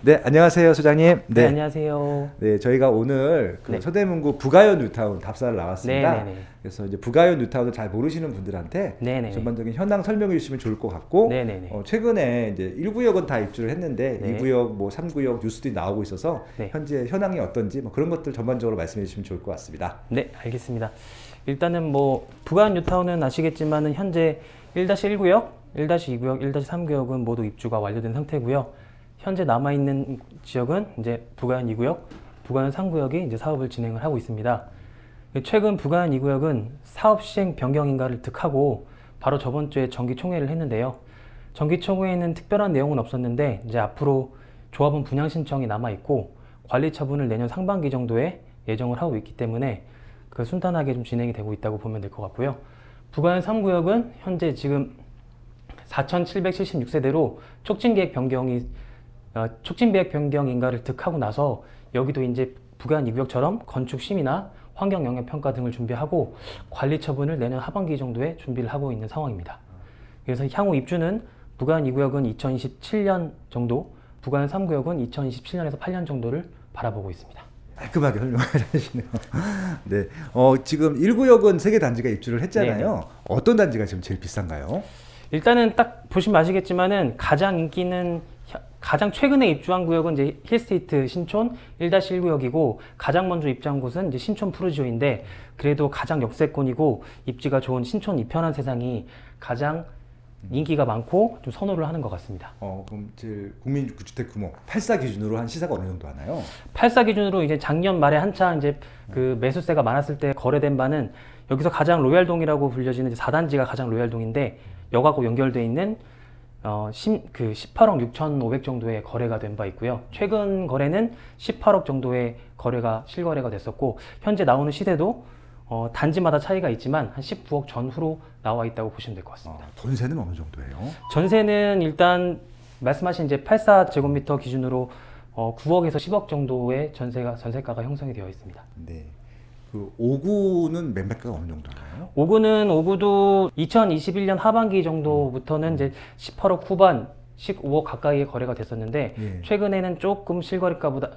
네, 안녕하세요, 소장님. 네, 안녕하세요. 네, 저희가 오늘 그 네. 서대문구 부가현 뉴타운 답사를 나왔습니다. 네네네. 그래서 이제 부가현 뉴타운을 잘 모르시는 분들한테 네네네. 전반적인 현황 설명해 주시면 좋을 것 같고, 네네네. 최근에 이제 1구역은 다 입주를 했는데 네. 2구역, 뭐 3구역 뉴스들이 나오고 있어서 네. 현재 현황이 어떤지 뭐 그런 것들 전반적으로 말씀해 주시면 좋을 것 같습니다. 네, 알겠습니다. 일단은 뭐 부가한 뉴타운은 아시겠지만은 현재 1-1구역, 1-2구역, 1-3구역은 모두 입주가 완료된 상태고요. 현재 남아 있는 지역은 이제 부가현 2구역, 부가현 3구역이 이제 사업을 진행을 하고 있습니다. 최근 부가현 2구역은 사업 시행 변경 인가를 득하고 바로 저번 주에 정기 총회를 했는데요. 정기 총회에는 특별한 내용은 없었는데 이제 앞으로 조합원 분양 신청이 남아 있고 관리 처분을 내년 상반기 정도에 예정을 하고 있기 때문에 그 순탄하게 좀 진행이 되고 있다고 보면 될 것 같고요. 부가현 3구역은 현재 지금 4,776세대로 촉진계획 변경 인가를 득하고 나서 여기도 이제 부가현 2구역처럼 건축 심의나 환경 영향 평가 등을 준비하고 관리 처분을 내년 하반기 정도에 준비를 하고 있는 상황입니다. 그래서 향후 입주는 부가현 2구역은 2027년 정도, 부가현 3구역은 2027년에서 8년 정도를 바라보고 있습니다. 깔끔하게 설명을 해주시네요. 네, 지금 1구역은 3개 단지가 입주를 했잖아요. 네네. 어떤 단지가 지금 제일 비싼가요? 일단은 딱 보시면 아시겠지만은 가장 최근에 입주한 구역은 이제 힐스테이트 신촌 1-1구역이고 가장 먼저 입주한 곳은 이제 신촌 푸르지오인데 그래도 가장 역세권이고 입지가 좋은 신촌 이편한 세상이 가장 인기가 많고 좀 선호를 하는 것 같습니다. 그럼 제일 국민주택 규모 8사 기준으로 한 시세가 어느 정도 하나요? 8사 기준으로 이제 작년 말에 한창 이제 그 매수세가 많았을 때 거래된 바는 여기서 가장 로얄동이라고 불려지는 이제 4단지가 가장 로얄동인데 역하고 연결되어 있는 18억 6,500 정도의 거래가 된 바 있고요. 최근 거래는 18억 정도의 실거래가 됐었고 현재 나오는 시세도 단지마다 차이가 있지만 한 19억 전후로 나와 있다고 보시면 될 것 같습니다. 전세는 어느 정도예요? 전세는 일단 말씀하신 이제 84제곱미터 기준으로 9억에서 10억 정도의 전세가가 형성이 되어 있습니다. 네. 그 5구는 매매가가 어느 정도 하나요? 5구도 2021년 하반기 정도부터는 이제 18억 후반, 15억 가까이의 거래가 됐었는데 예. 최근에는 조금 실거래가보다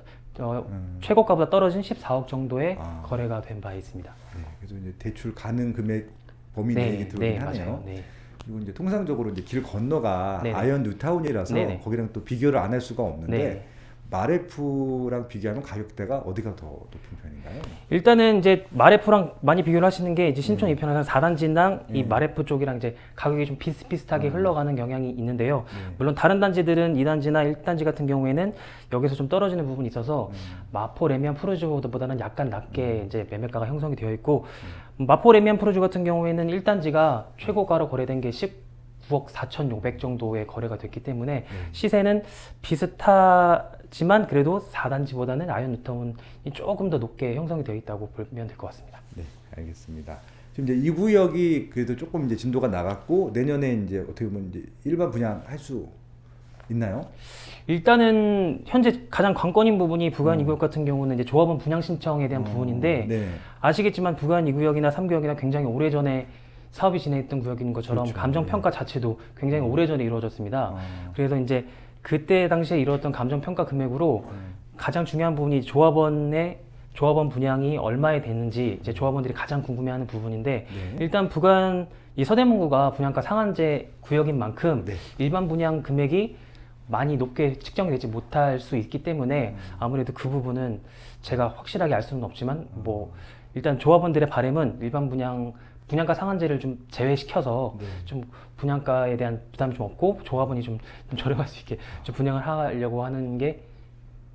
최고가보다 떨어진 14억 정도의 아. 거래가 된 바 있습니다. 네. 그래서 이제 대출 가능 금액 범위 네, 내에 들어오긴 네, 하네요. 맞아요. 네. 그리고 이제 통상적으로 이제 길 건너가 네네. 아이언 뉴타운이라서 네네. 거기랑 또 비교를 안 할 수가 없는데 네. 마레프랑 비교하면 가격대가 어디가 더 높은 편인가요? 일단은 이제 마레프랑 많이 비교를 하시는 게 이제 신촌 2편에서 4단지랑 이 마레프 쪽이랑 이제 가격이 좀 비슷비슷하게 흘러가는 경향이 있는데요. 물론 다른 단지들은 2단지나 1단지 같은 경우에는 여기서 좀 떨어지는 부분이 있어서 마포, 레미안, 푸르지오보다는 약간 낮게 이제 매매가가 형성이 되어 있고 마포, 레미안, 푸르지오 같은 경우에는 1단지가 최고가로 거래된 게 19억 4,500 정도의 거래가 됐기 때문에 시세는 비슷하지만 그래도 4단지보다는 아이언 뉴타운이 조금 더 높게 형성이 되어 있다고 보면 될 것 같습니다. 네, 알겠습니다. 지금 이제 2구역이 그래도 조금 이제 진도가 나갔고 내년에 이제 어떻게 보면 이제 일반 분양할 수 있나요? 일단은 현재 가장 관건인 부분이 부가현 2구역 같은 경우는 이제 조합원 분양 신청에 대한 부분인데 네. 아시겠지만 부가현 2구역이나 3구역이나 굉장히 오래전에 사업이 진행했던 구역인 것처럼 그렇죠. 감정 평가 자체도 굉장히 오래전에 이루어졌습니다. 그래서 이제 그때 당시에 이루어졌던 감정 평가 금액으로 가장 중요한 부분이 조합원 분양이 얼마에 되는지 이제 조합원들이 가장 궁금해하는 부분인데 네. 일단 부가현 이 서대문구가 분양가 상한제 구역인 만큼 네. 일반 분양 금액이 많이 높게 측정이 되지 못할 수 있기 때문에 아무래도 그 부분은 제가 확실하게 알 수는 없지만 뭐 일단 조합원들의 바람은 일반 분양가 상한제를 좀 제외시켜서 네. 좀 분양가에 대한 부담이 좀 없고 조합원이 좀 저렴할 수 있게 좀 분양을 하려고 하는 게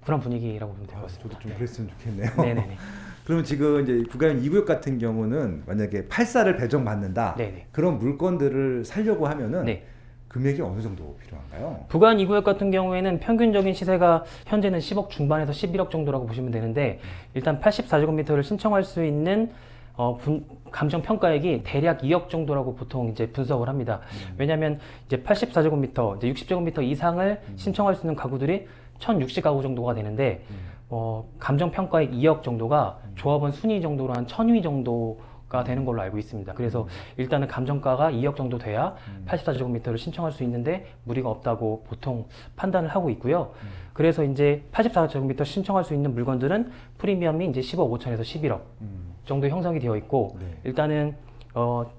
그런 분위기라고 보면 될 것 같습니다. 저도 좀 그랬으면 좋겠네요. 네네네. 그러면 지금 이제 부가현 2구역 같은 경우는 만약에 8사를 배정받는다. 네네. 그런 물건들을 살려고 하면은 네. 금액이 어느 정도 필요한가요? 부가현 2구역 같은 경우에는 평균적인 시세가 현재는 10억 중반에서 11억 정도라고 보시면 되는데 일단 84제곱미터를 신청할 수 있는 감정 평가액이 대략 2억 정도라고 보통 이제 분석을 합니다. 왜냐하면 이제 84제곱미터, 이제 60제곱미터 이상을 신청할 수 있는 가구들이 1,060가구 정도가 되는데 감정 평가액 2억 정도가 조합원 순위 정도로 한 1,000위 정도가 가 되는 걸로 알고 있습니다. 그래서 일단은 감정가가 2억 정도 돼야 84제곱미터를 신청할 수 있는데 무리가 없다고 보통 판단을 하고 있고요. 그래서 이제 84제곱미터 신청할 수 있는 물건들은 프리미엄이 이제 10억 5천에서 11억 정도 형성이 되어 있고 네. 일단은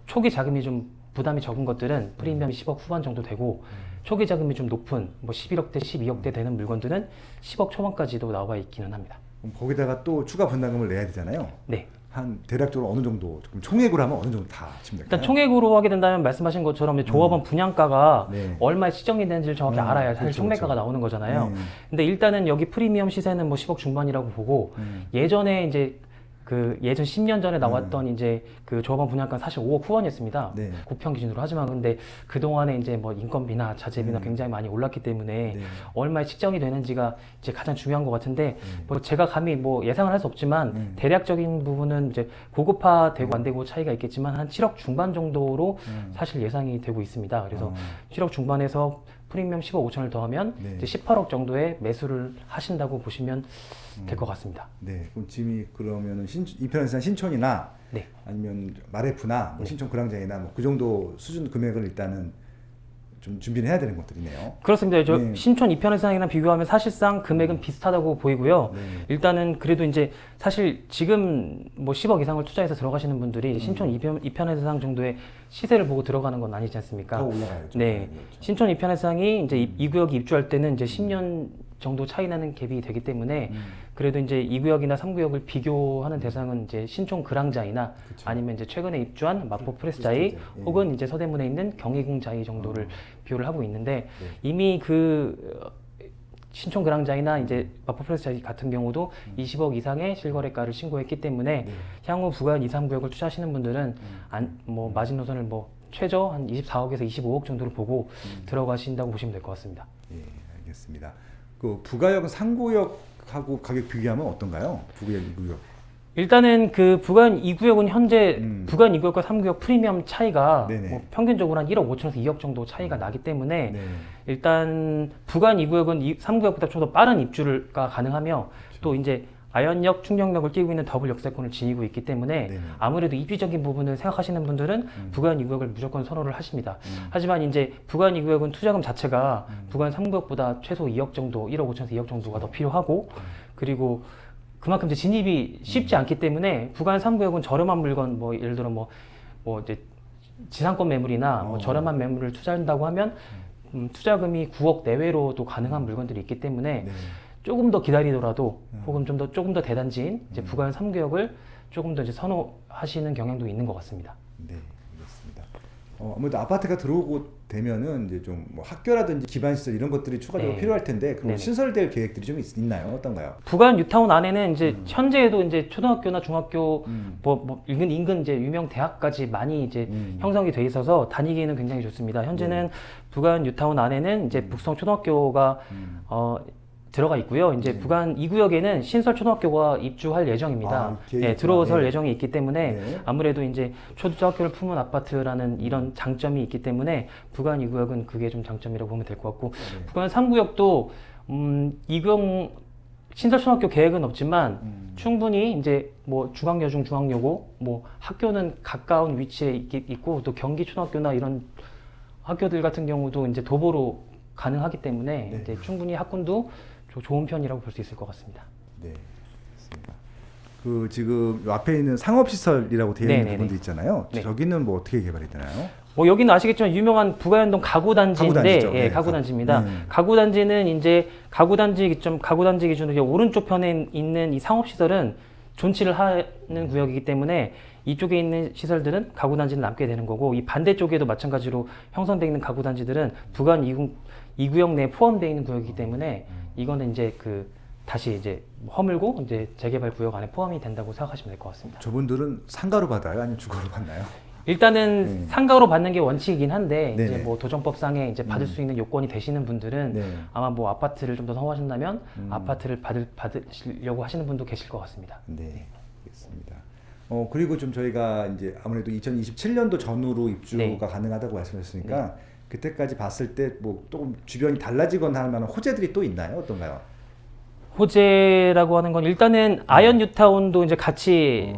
초기 자금이 좀 부담이 적은 것들은 프리미엄이 10억 후반 정도 되고 초기 자금이 좀 높은 뭐 11억대, 12억대 되는 물건들은 10억 초반까지도 나와 있기는 합니다. 그럼 거기다가 또 추가 분담금을 내야 되잖아요. 네. 한 대략적으로 어느 정도 그럼 총액으로 하면 어느 정도 다 치면 될까요? 일단 총액으로 하게 된다면 말씀하신 것처럼 이제 조합원 분양가가 네. 얼마에 시정이 되는지를 정확히 알아야 사실 그렇죠, 총매가가 그렇죠. 나오는 거잖아요. 네. 근데 일단은 여기 프리미엄 시세는 뭐 10억 중반이라고 보고 예전에 이제 그 예전 10년 전에 나왔던 이제 그 조합원 분양가 사실 5억 후반이었습니다. 네. 구평 기준으로 하지만 근데 그 동안에 이제 뭐 인건비나 자재비나 굉장히 많이 올랐기 때문에 네. 얼마에 측정이 되는지가 이제 가장 중요한 것 같은데 뭐 제가 감히 뭐 예상을 할 수 없지만 대략적인 부분은 이제 고급화되고 안 되고 차이가 있겠지만 한 7억 중반 정도로 사실 예상이 되고 있습니다. 그래서 7억 중반에서 프리미엄 15억 5천을 더하면 네. 이제 18억 정도의 매수를 하신다고 보시면 될 것 같습니다. 네. 그럼 짐이 그러면은 이편에서 신촌이나 네. 아니면 마레프나 뭐 신촌 그랑장이나 뭐 그 정도 수준 금액을 일단은 좀 준비를 해야 되는 것들이네요. 그렇습니다. 저 네. 신촌 이편의상이랑 비교하면 사실상 금액은 비슷하다고 보이고요. 네. 일단은 그래도 이제 사실 지금 뭐 10억 이상을 투자해서 들어가시는 분들이 신촌 이편의상 정도의 시세를 보고 들어가는 건 아니지 않습니까? 더 올라가야죠. 네. 그렇죠. 신촌 이편의상이 이제 이 구역에 입주할 때는 이제 10년 정도 차이 나는 갭이 되기 때문에 그래도 이제 2구역이나 3구역을 비교하는 대상은 이제 신촌 그랑자이나 그쵸. 아니면 이제 최근에 입주한 마포 프레스자이 프레스자이, 예. 혹은 이제 서대문에 있는 경희궁자이 정도를 비교를 하고 있는데 네. 이미 그 신촌 그랑자이나 이제 마포 프레스자이 같은 경우도 20억 이상의 실거래가를 신고했기 때문에 네. 향후 부가연 2, 3구역을 투자하시는 분들은 뭐 마지노선을 뭐 최저 한 24억에서 25억 정도를 보고 들어가신다고 보시면 될 것 같습니다. 예, 알겠습니다. 그 부가역 상구역하고 가격 비교하면 어떤가요? 부가역 2구역. 일단은 그 부가연 2구역은 현재 부가연 2구역과 3구역 프리미엄 차이가 네네. 뭐 평균적으로 한 1억 5천에서 2억 정도 차이가 나기 때문에 네. 일단 부가연 2구역은 3구역보다 좀 더 빠른 입주가 가능하며 또 이제 아현역, 충정역을 끼고 있는 더블 역세권을 지니고 있기 때문에 네네. 아무래도 입지적인 부분을 생각하시는 분들은 부가연 2구역을 무조건 선호를 하십니다. 하지만 이제 부가연 2구역은 투자금 자체가 부가연 3구역보다 최소 2억 정도, 1억 5천에서 2억 정도가 더 필요하고 그리고 그만큼 이제 진입이 쉽지 않기 때문에 부가연 3구역은 저렴한 물건 뭐 예를 들어 뭐 이제 지상권 매물이나 뭐 저렴한 매물을 투자한다고 하면 투자금이 9억 내외로도 가능한 물건들이 있기 때문에 네. 조금 더 기다리더라도 혹은 조금 더 대단지인 이제 부가연 3구역을 조금 더 이제 선호하시는 경향도 있는 것 같습니다. 네, 알겠습니다. 아무래도 아파트가 들어오고 되면은 이제 좀 뭐 학교라든지 기반 시설 이런 것들이 추가적으로 네. 필요할 텐데 그럼 네네. 신설될 계획들이 좀 있나요? 어떤가요? 부가연 뉴타운 안에는 이제 현재에도 이제 초등학교나 중학교 뭐 인근 이제 유명 대학까지 많이 이제 형성이 돼 있어서 다니기에는 굉장히 좋습니다. 현재는 부가연 뉴타운 안에는 이제 북성 초등학교가 들어가 있고요. 이제 부가연 2구역에는 신설 초등학교가 입주할 예정입니다. 아, 계획이 네, 들어설 있구나. 예정이 있기 때문에 네. 아무래도 이제 초등학교를 품은 아파트라는 이런 장점이 있기 때문에 부가연 2구역은 그게 좀 장점이라고 보면 될 것 같고 부가연 3구역도 2구역 신설 초등학교 계획은 없지만 충분히 이제 뭐 중앙여중, 중앙여고 뭐 학교는 가까운 위치에 있고 또 경기 초등학교나 이런 학교들 같은 경우도 이제 도보로 가능하기 때문에 네. 이제 충분히 학군도 좋은 편이라고 볼 수 있을 것 같습니다. 네, 알겠습니다. 그 지금 요 앞에 있는 상업시설이라고 되어 있는 네네네. 부분도 있잖아요. 네. 저기는 뭐 어떻게 개발이 되나요? 뭐 여기는 아시겠지만 유명한 부가연동 가구단지인데 가구단지죠. 예, 네, 가구단지입니다. 가구단지는 이제 가구단지 기준으로 이제 오른쪽 편에 있는 이 상업시설은 존치를 하는 구역이기 때문에 이쪽에 있는 시설들은 가구단지는 남게 되는 거고 이 반대쪽에도 마찬가지로 형성되어 있는 가구단지들은 부가연 2구역 내에 포함되어 있는 구역이기 때문에 이거는 이제 그 다시 이제 허물고 이제 재개발 구역 안에 포함이 된다고 생각하시면 될 것 같습니다. 저분들은 상가로 받아요? 아니면 주거로 받나요? 일단은 상가로 받는 게 원칙이긴 한데 네네. 이제 뭐 도정법상에 이제 받을 수 있는 요건이 되시는 분들은 네. 아마 뭐 아파트를 좀 더 선호하신다면 아파트를 받으시려고 하시는 분도 계실 것 같습니다. 네, 알겠습니다. 그리고 좀 저희가 이제 아무래도 2027년도 전후로 입주가 네. 가능하다고 말씀하셨으니까 그때까지 봤을 때 뭐 조금 주변이 달라지거나 할 만한 호재들이 또 있나요? 어떤가요? 호재라고 하는 건 일단은 아현 뉴타운도 이제 같이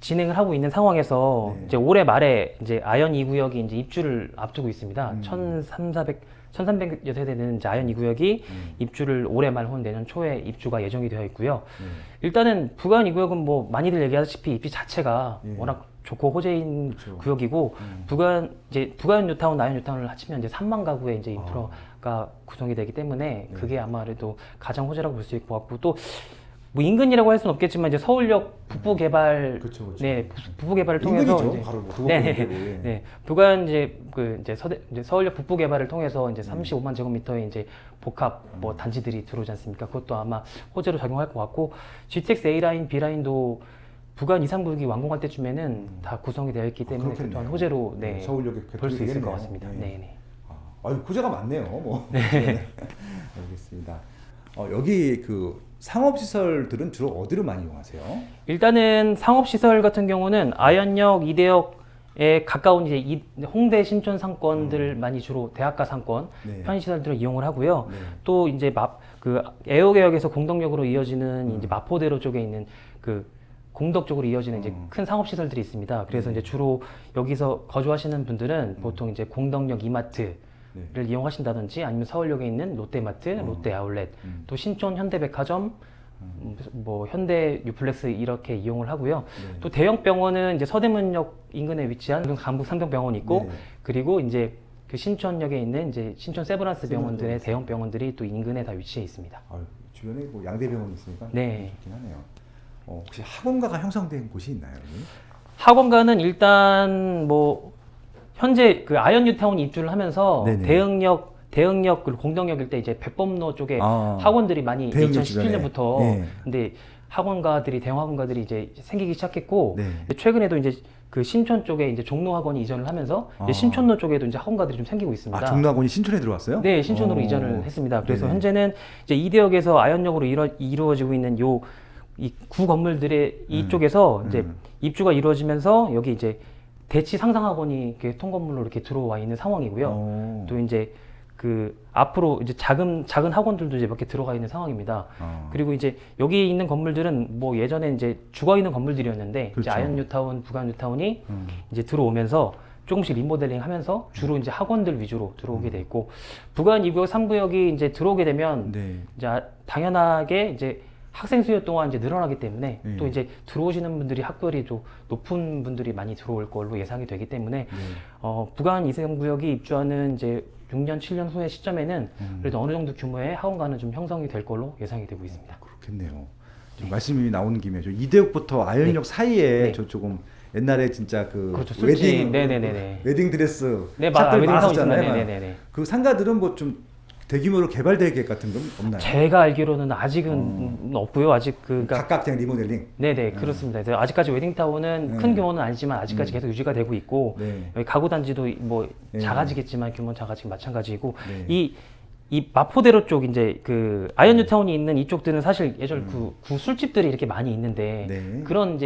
진행을 하고 있는 상황에서 네. 이제 올해 말에 이제 아연 2구역이 이제 입주를 앞두고 있습니다. 1,300여 세대 되는 이제 아연 2구역이 입주를 올해 말 혹은 내년 초에 입주가 예정이 되어 있고요. 일단은 부가연 2구역은 뭐 많이들 얘기하다시피 입지 자체가 예. 워낙 좋고 호재인 그렇죠. 구역이고 부가연 뉴타운, 아연 뉴타운을 합치면 이제 3만 가구의 이제 인프라가 구성이 되기 때문에 그게 아마래도 가장 호재라고 볼 수 있을 것 같고 또 뭐 인근이라고 할 수는 없겠지만 이제 서울역 북부 개발 그렇죠, 그렇죠. 네 북부 개발을 통해서 인근이죠. 이제 바로 뭐 네, 그거 예. 네 부가연 이제 서울역 북부 개발을 통해서 이제 35만 제곱미터의 이제 복합 뭐 단지들이 들어오지 않습니까? 그것도 아마 호재로 작용할 것 같고 GTX A 라인, B 라인도 부가연 2, 3구역이 완공할 때쯤에는 다 구성이 되어 있기 때문에 그 그렇겠네요. 또한 호재로 네, 서울역에 볼 수 있을 것 되겠네요. 같습니다. 네. 네, 네. 아유, 호재가 많네요. 뭐. 네. 알겠습니다. 여기 그 상업시설들은 주로 어디로 많이 이용하세요? 일단은 상업시설 같은 경우는 아연역, 이대역에 가까운 이제 홍대 신촌 상권들 많이 주로 대학가 상권 네. 편의시설들을 이용을 하고요. 네. 또 이제 그 애호개역에서 공덕역으로 이어지는 이제 마포대로 쪽에 있는 그 공덕 쪽으로 이어지는 이제 큰 상업시설들이 있습니다. 그래서 이제 주로 여기서 거주하시는 분들은 보통 이제 공덕역 이마트 를 이용하신다든지 아니면 서울역에 있는 롯데마트, 롯데 아울렛, 또 신촌 현대백화점, 뭐 현대 유플렉스 이렇게 이용을 하고요. 또 대형 병원은 이제 서대문역 인근에 위치한 강북 상경병원이 있고 그리고 이제 그 신촌역에 있는 이제 신촌 세브란스 병원들의 대형 병원들이 또 인근에 다 위치해 있습니다. 주변에 뭐 양대병원이 있으니까 네. 좋긴 하네요. 혹시 학원가가 형성된 곳이 있나요? 여기? 학원가는 일단 뭐 현재 그 아연 뉴타운이 입주를 하면서 네네. 대흥역 그리고 공덕역일 때 이제 백범로 쪽에 아, 학원들이 많이 대흥역 2017년부터 주변에. 근데 대형 학원가들이 이제 생기기 시작했고 네. 최근에도 이제 그 신촌 쪽에 이제 종로학원이 이전을 하면서 이제 신촌로 쪽에도 이제 학원가들이 좀 생기고 있습니다. 종로학원이 신촌에 들어왔어요? 네, 신촌으로 이전을 했습니다. 그래서 네네. 현재는 이제 이대역에서 아연역으로 이루어지고 있는 이 구 건물들의 이쪽에서 이제 입주가 이루어지면서 여기 이제 대치 상상학원이 이렇게 통건물로 이렇게 들어와 있는 상황이고요. 또 이제 그 앞으로 이제 작은 학원들도 이제 몇 개 들어가 있는 상황입니다. 그리고 이제 여기 있는 건물들은 뭐 예전에 이제 죽어 있는 건물들이었는데 그렇죠. 이제 아연 뉴타운, 부가연 뉴타운이 이제 들어오면서 조금씩 리모델링 하면서 주로 이제 학원들 위주로 들어오게 돼 있고 부가연 2구역, 3구역이 이제 들어오게 되면 네. 이제 당연하게 이제 학생 수요 또한 이제 늘어나기 때문에 또 이제 들어오시는 분들이 학벌이 좀 높은 분들이 많이 들어올 걸로 예상이 되기 때문에 부가연 2구역이 입주하는 이제 6년, 7년 후의 시점에는 그래도 어느 정도 규모의 학원가는 좀 형성이 될 걸로 예상이 되고 있습니다. 그렇겠네요. 좀 말씀이 나오는 김에 저 이대역부터 아연역 사이에 저 조금 옛날에 진짜 그 그렇죠. 술집. 웨딩 네네네네. 웨딩 드레스 네, 맞아요. 샵들 웨딩 타운 많았잖아요. 있습니다. 네네네. 그 상가들은 뭐 좀 대규모로 개발될 계획 같은 건 없나요? 제가 알기로는 아직은 없고요. 아직 그러니까 각각 그냥 리모델링. 네네 그렇습니다. 그래서 아직까지 웨딩타운은 큰 규모는 아니지만 아직까지 계속 유지가 되고 있고 네. 여기 가구 단지도 뭐 네. 작아지겠지만 규모는 작아지긴 마찬가지고 네. 이 마포대로 쪽 이제 그 아연 뉴타운이 있는 이쪽들은 사실 예전 구 술집들이 이렇게 많이 있는데 네. 그런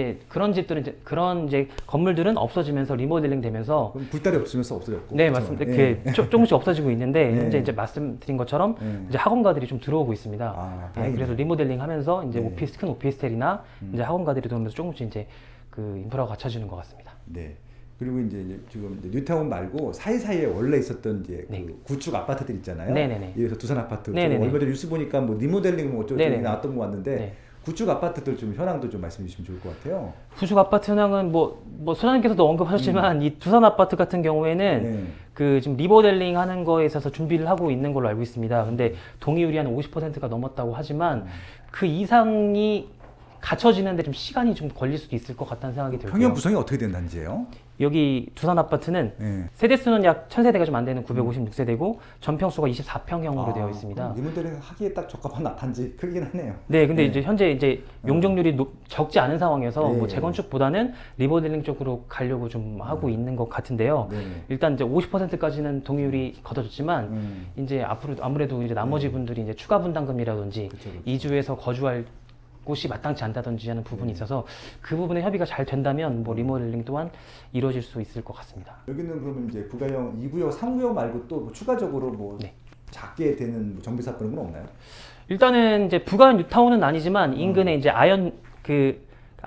집들은 그런 이제 건물들은 없어지면서 리모델링 되면서 그럼 굴다리 없으면서 없어졌고. 네 그렇죠? 맞습니다. 예. 그게 조금씩 없어지고 있는데 네. 현재 이제 말씀드린 것처럼 네. 이제 학원가들이 좀 들어오고 있습니다. 아, 네, 그래서 리모델링하면서 이제 네. 큰 오피스텔이나 이제 학원가들이 들어오면서 조금씩 이제 그 인프라가 갖춰지는 것 같습니다. 네. 그리고 이제 지금 이제 뉴타운 말고 사이사이에 원래 있었던 이제 네. 그 구축 아파트들 있잖아요. 네네네. 여기서 두산 아파트. 네네네. 얼마 전에 뉴스 보니까 뭐 리모델링 뭐 어쩌고 네네네. 나왔던 거 같는데 네. 구축 아파트들 좀 현황도 좀 말씀해 주시면 좋을 것 같아요. 구축 아파트 현황은 뭐 소장님께서도 언급하셨지만 이 두산 아파트 같은 경우에는 네. 그 지금 리모델링 하는 거에 있어서 준비를 하고 있는 걸로 알고 있습니다. 근데 동의율이 한 50%가 넘었다고 하지만 그 이상이 갖춰지는데 좀 시간이 좀 걸릴 수도 있을 것 같다는 생각이 들고요. 평형 구성이 어떻게 된 단지예요? 여기 두산 아파트는 네. 세대수는 약 1000세대가 좀 안 되는 956세대고 전평수가 24평형으로 되어 있습니다. 리모델링 하기에 딱 적합한 단지 크긴 하네요. 네, 근데 이제 현재 이제 용적률이 적지 않은 상황에서 네. 뭐 재건축보다는 리모델링 쪽으로 가려고 좀 하고 있는 것 같은데요. 네. 일단 이제 50%까지는 동의율이 거둬졌지만 이제 앞으로 아무래도 이제 나머지 분들이 이제 추가 분담금이라든지 그쵸. 이주해서 거주할 곳이 마땅치 않다든지 하는 부분이 있어서 그 부분에 협의가 잘 된다면 뭐 리모델링 또한 이루어질 수 있을 것 같습니다. 여기는 그러면 이제 부가형 2구역, 3구역 말고 또뭐 추가적으로 뭐 네. 작게 되는 뭐 정비사 그런 건 없나요? 일단은 이제 부가연 뉴타운은 아니지만 인근에 이제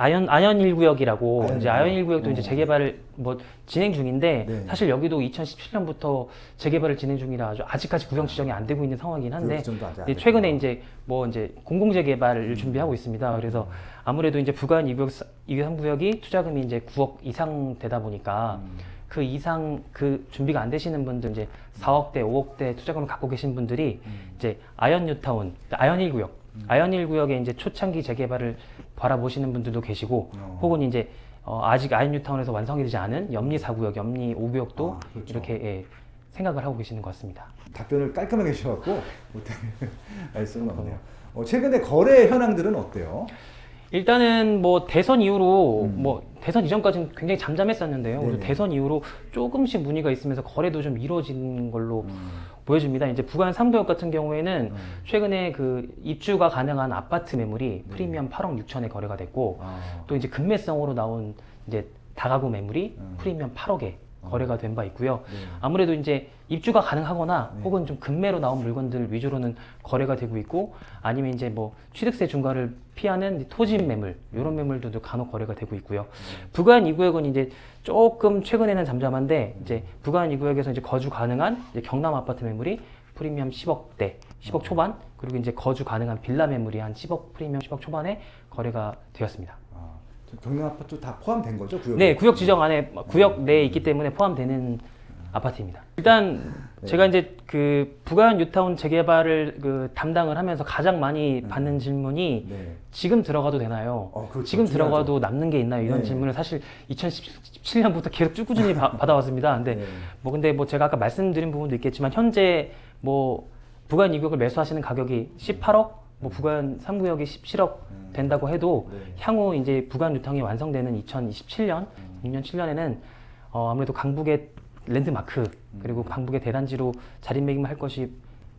아현 1구역이라고 아현 이제 아현 1구역도 이제 재개발을 뭐 진행 중인데 네. 사실 여기도 2017년부터 재개발을 진행 중이라 아직까지 구경 지정이 안 되고 있는 상황이긴 한데 그 정도 아직 안 이제 최근에 됐구나. 이제 공공재 개발을 준비하고 있습니다. 그래서 아무래도 이제 부가한 2구역 3구역이 투자금이 이제 9억 이상 되다 보니까 그 이상 그 준비가 안 되시는 분들 이제 4억대, 5억대 투자금을 갖고 계신 분들이 이제 아현 뉴타운, 아현 1구역, 아현 1구역에 이제 초창기 재개발을 바라보시는 분들도 계시고 혹은 이제 아직 아현 뉴타운에서 완성이 되지 않은 염리 4구역, 염리 5구역도 그렇죠. 이렇게 생각을 하고 계시는 것 같습니다. 답변을 깔끔하게 주셔갖고 못하게 알 수는 없네요. 최근에 거래 현황들은 어때요? 일단은 뭐 대선 이후로 뭐 대선 이전까지는 굉장히 잠잠했었는데요. 그리고 네네. 대선 이후로 조금씩 문의가 있으면서 거래도 좀 이루어진 걸로 보여집니다. 이제 부가한 3구역 같은 경우에는 최근에 그 입주가 가능한 아파트 매물이 프리미엄 8억 6천에 거래가 됐고 또 이제 급매성으로 나온 이제 다가구 매물이 프리미엄 8억에 거래가 된 바 있고요. 아무래도 이제 입주가 가능하거나 혹은 좀 급매로 나온 물건들 위주로는 거래가 되고 있고 아니면 이제 뭐 취득세 중과를 피하는 토지 매물 이런 매물들도 간혹 거래가 되고 있고요. 부가한 2구역은 이제 조금 최근에는 잠잠한데 이제 부가한 2구역에서 이제 거주 가능한 이제 경남 아파트 매물이 프리미엄 10억대, 10억 초반 그리고 이제 거주 가능한 빌라 매물이 한 10억 프리미엄 10억 초반에 거래가 되었습니다. 경남 아파트 다 포함된 거죠? 구역에? 네, 구역 지정 안에 구역 내에 있기 때문에 포함되는 아파트입니다. 일단 제가 이제 그 부가한 뉴타운 재개발을 그 담당을 하면서 가장 많이 받는 질문이 네. 지금 들어가도 되나요? 그렇죠. 지금 중요하죠. 들어가도 남는 게 있나요? 이런 네. 질문을 사실 2017년부터 계속 쭉 꾸준히 받아왔습니다. 근데 네. 근데 제가 아까 말씀드린 부분도 있겠지만 현재 뭐 부가한 2구역을 매수하시는 가격이 18억, 뭐 부가한 3구역이 17억 된다고 해도 네. 향후 이제 부가한 뉴타운이 완성되는 2027년, 6년 7년에는 아무래도 강북의 랜드마크 그리고 강북의 대단지로 자리매김할 것이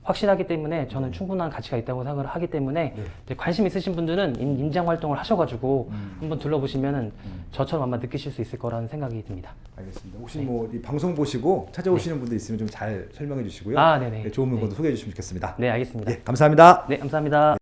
확실하기 때문에 저는 충분한 가치가 있다고 생각을 하기 때문에 이제 관심 있으신 분들은 임장 활동을 하셔가지고 한번 둘러보시면은 저처럼 아마 느끼실 수 있을 거라는 생각이 듭니다. 알겠습니다. 혹시 뭐 이 방송 보시고 찾아오시는 분들 있으면 좀 잘 설명해 주시고요. 아, 네네. 네, 좋은 물건도 소개해 주시면 좋겠습니다. 네, 알겠습니다. 예, 감사합니다. 네, 감사합니다.